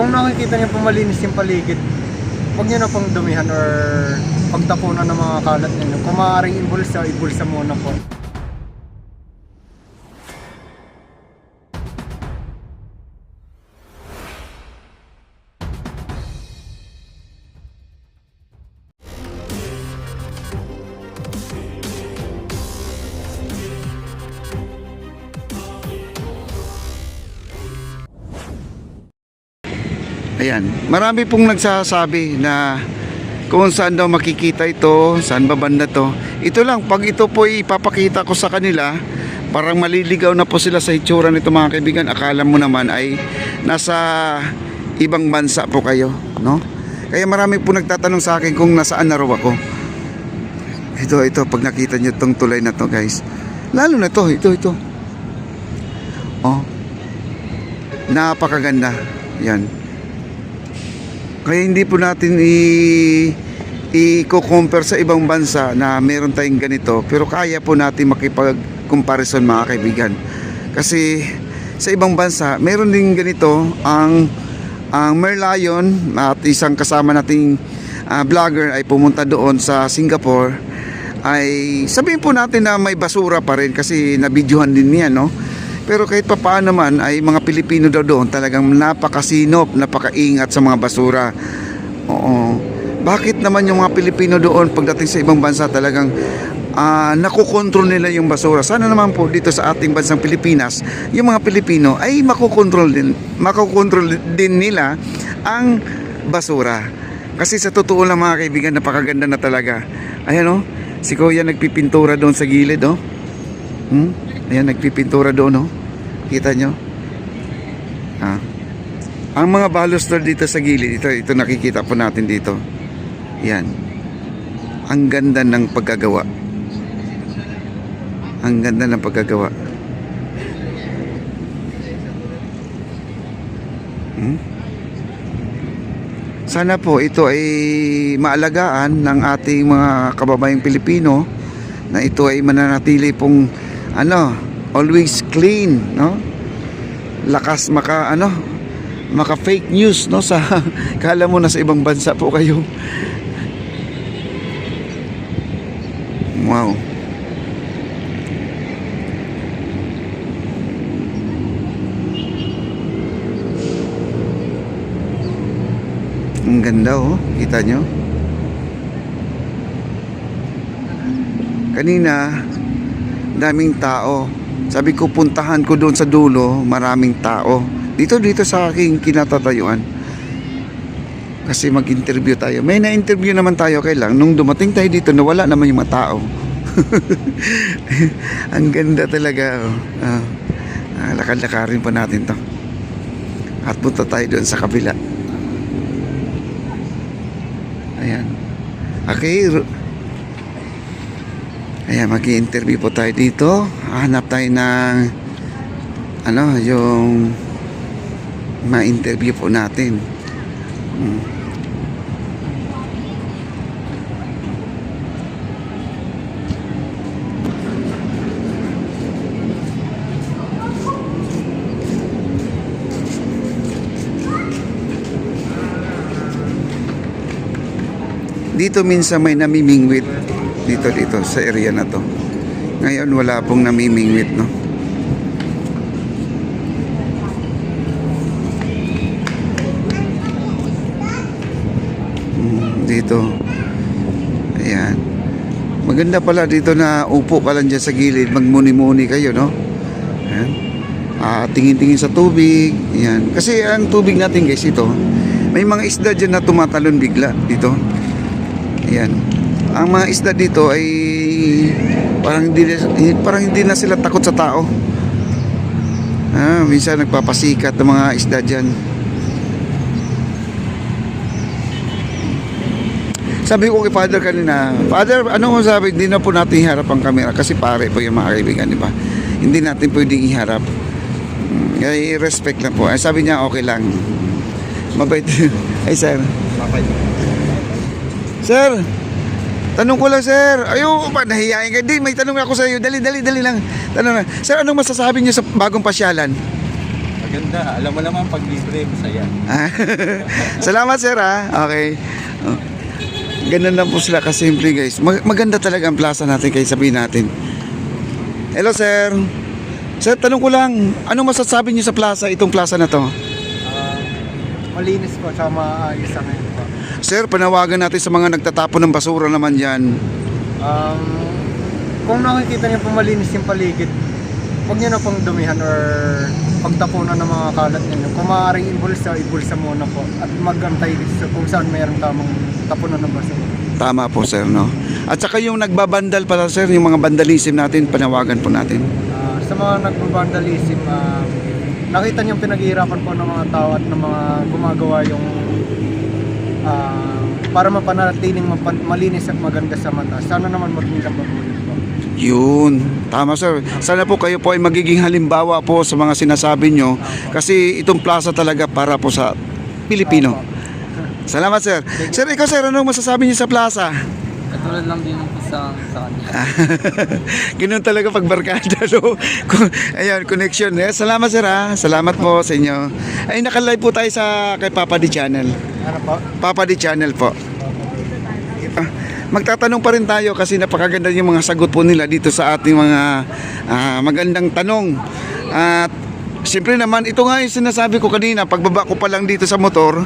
kung nakikita niyo po malinis yung paligid, huwag niyo na pong dumihan or pagtapunan ng mga kalat ninyo. Kung maaaring ibulsa, ibulsa muna po. Ayan, marami pong nagsasabi na kung saan daw makikita ito, saan ba banda to. Ito lang, pag ito po ipapakita ko sa kanila, parang maliligaw na po sila sa itsura nito mga kaibigan. Akala mo naman ay nasa ibang bansa po kayo, no? Kaya marami po nagtatanong sa akin kung nasaan na raw ako. Ito, pag nakita nyo itong tulay na to guys. Lalo na to, ito. Oh, napakaganda. Yan. Kaya hindi po natin i-compare sa ibang bansa na meron tayong ganito, pero kaya po natin makipag-comparison mga kaibigan. Kasi sa ibang bansa, meron din ganito ang Merlion at isang kasama nating vlogger ay pumunta doon sa Singapore. Ay sabihin po natin na may basura pa rin kasi nabidyohan din niya, no? Pero kahit pa paano naman ay mga Pilipino daw doon talagang napakasinop, napakaingat sa mga basura. Oo. Bakit naman yung mga Pilipino doon pagdating sa ibang bansa talagang nakokontrol nila yung basura? Sana naman po dito sa ating bansang Pilipinas, yung mga Pilipino ay makokontrol din nila ang basura. Kasi sa totoo lang mga kaibigan, napakaganda na talaga. Ayan, oh, si Kuya nagpipintura doon sa gilid, oh. Ayan, nagpipintura doon, oh. Kita nyo? Ang mga baluster dito sa gilid, ito nakikita po natin dito. Yan. Ang ganda ng pagkagawa. Ang ganda ng pagkagawa. Sana po ito ay maalagaan ng ating mga kababayang Pilipino na ito ay mananatili pong always clean, no? Lakas maka fake news, no? Sa kala mo na sa ibang bansa po kayo. Wow. Ang ganda, oh. Kita nyo? Kanina daming tao. Sabi ko puntahan ko doon sa dulo, maraming tao. Dito sa aking kinatatayuan. Kasi mag-interview tayo. May na-interview naman tayo kailang. Nung dumating tayo dito, nawala naman yung mga tao. Ang ganda talaga. Lakad-lakarin pa natin to. At punta tayo doon sa kabila. Ayan. Okay. Ayan, mag-i-interview po tayo dito. Hanap tayo ng yung ma-interview po natin. Dito minsan may namimingwit dito sa area na to. Ngayon wala pong namimingwit, no? Dito. Ayan. Maganda pala dito na upo ka lang dyan sa gilid, magmuni-muni kayo, no? Ayan. Tingin-tingin sa tubig. Ayan. Kasi ang tubig natin guys ito, may mga isda dyan na tumatalon bigla dito. Ayan. Ang mga isda dito ay parang hindi na sila takot sa tao. Minsan nagpapasikat ng mga isda dyan. Sabi ko kay Father kanina, Father, ano mo sabi? Hindi na po natin iharap ang camera kasi pare po yung mga kaibigan, di ba? Hindi natin pwedeng iharap. Kaya respect lang po. Sabi niya okay lang. Mabait. Ay sir. Mabait. Sir, tanong ko lang sir. Ayaw pa, nahihayin ka. Di, may tanong ako sa iyo. Dali lang. Tanong na. Sir, anong masasabi niyo sa bagong pasyalan? Maganda. Alam mo naman pag libre, masaya. Salamat sir ha. Okay. Oh. Ganun lang po sila kasimple guys. Maganda talaga ang plaza natin kaya sabihin natin. Hello sir. Sir, tanong ko lang, anong masasabi niyo sa plaza, itong plaza na to? Malinis po, tsaka maayos ang ngayon po. Sir, panawagan natin sa mga nagtatapon ng basura naman dyan. Kung nakikita niyo po malinis yung paligid, huwag niyo na pong dumihan or pagtapunan ng mga kalat ninyo. Kung maaaring ibulsa muna po at magantay sa kung saan mayroong tamang tapunan ng basura. Tama po sir, no? At saka yung nagbabandal pala sir, yung mga vandalism natin, panawagan po natin. Sa mga nagbabandalism, nakita niyo yung pinaghihirapan po ng mga tao at ng mga gumagawa yung para mapanatiling malinis at maganda sa mata. Sana naman maging mabulit po. Yun, tama sir. Sana po kayo po ay magiging halimbawa po sa mga sinasabi nyo. Kasi itong plaza talaga para po sa Pilipino. Salamat sir. Sir, ikaw sir, anong masasabi niyo sa plaza? Katulad lang din po sa kanya. Ganun talaga pag barkada, no? Ayan, connection. Salamat sir ha. Salamat po sa inyo. Ay, nakalive po tayo sa kay Papa D Channel. Ano po? Papa D Channel po. Magtatanong pa rin tayo kasi napakaganda yung mga sagot po nila dito sa ating mga magandang tanong. At siyempre naman, ito nga yung sinasabi ko kanina, pagbaba ko pa lang dito sa motor,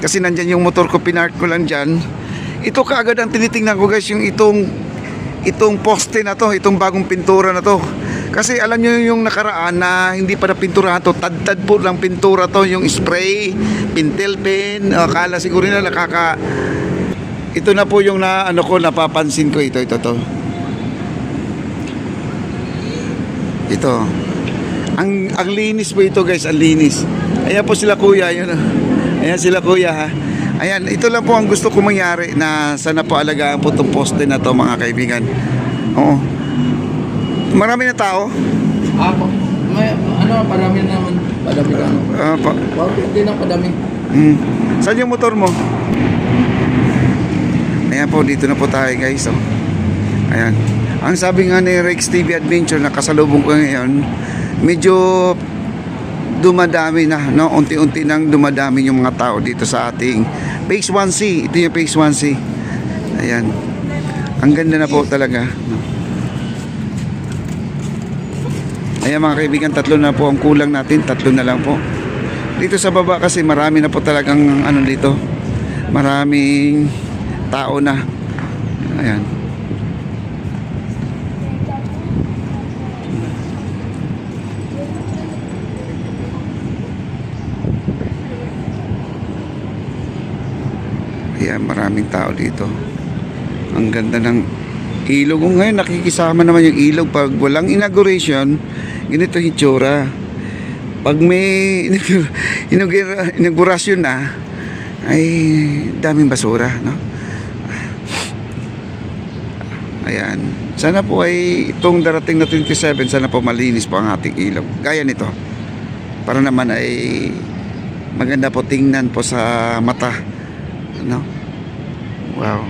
kasi nandyan yung motor ko, pinark ko lang dyan. Ito kaagad ang tinitingnan ko guys, yung itong poste na to, itong bagong pintura na to. Kasi alam nyo yung nakaraan na hindi pa na pintura to, tad-tad po lang pintura to, yung spray, pintel pen, akala siguro nila ito na po yung napapansin ko, ito. Ito. Ang linis po ito guys, ang linis. Ayan po sila kuya, yun. Ayan sila kuya ha. Ayan, ito lang po ang gusto ko mangyari na sana po alagaan po itong poste na to mga kaibigan. Oo. Marami na tao? Padami naman. Padami lang. Hindi lang padami. Saan yung motor mo? Ayan po, dito na po tayo guys. Oh. Ayan. Ang sabi nga ni Rex TV Adventure na kasalubong ko ngayon, medyo dumadami na, no? Unti-unti nang dumadami yung mga tao dito sa ating Phase 1C. Ito yung Phase 1C. Ayan. Ang ganda na po talaga. No? Ayan mga kaibigan, 3 na po ang kulang natin. 3 na lang po. Dito sa baba kasi marami na po talagang dito. Maraming tao na. Ayan. Ayan, maraming tao dito. Ang ganda ng ilog. Ngayon nakikisama naman yung ilog. Pag walang inauguration, ganito yung itsura. Pag may inaugurasyon na, ay daming basura, no? Ayan. Sana po ay itong darating na 27, sana po malinis po ang ating ilog. Gaya nito. Para naman ay maganda po tingnan po sa mata. No? Wow.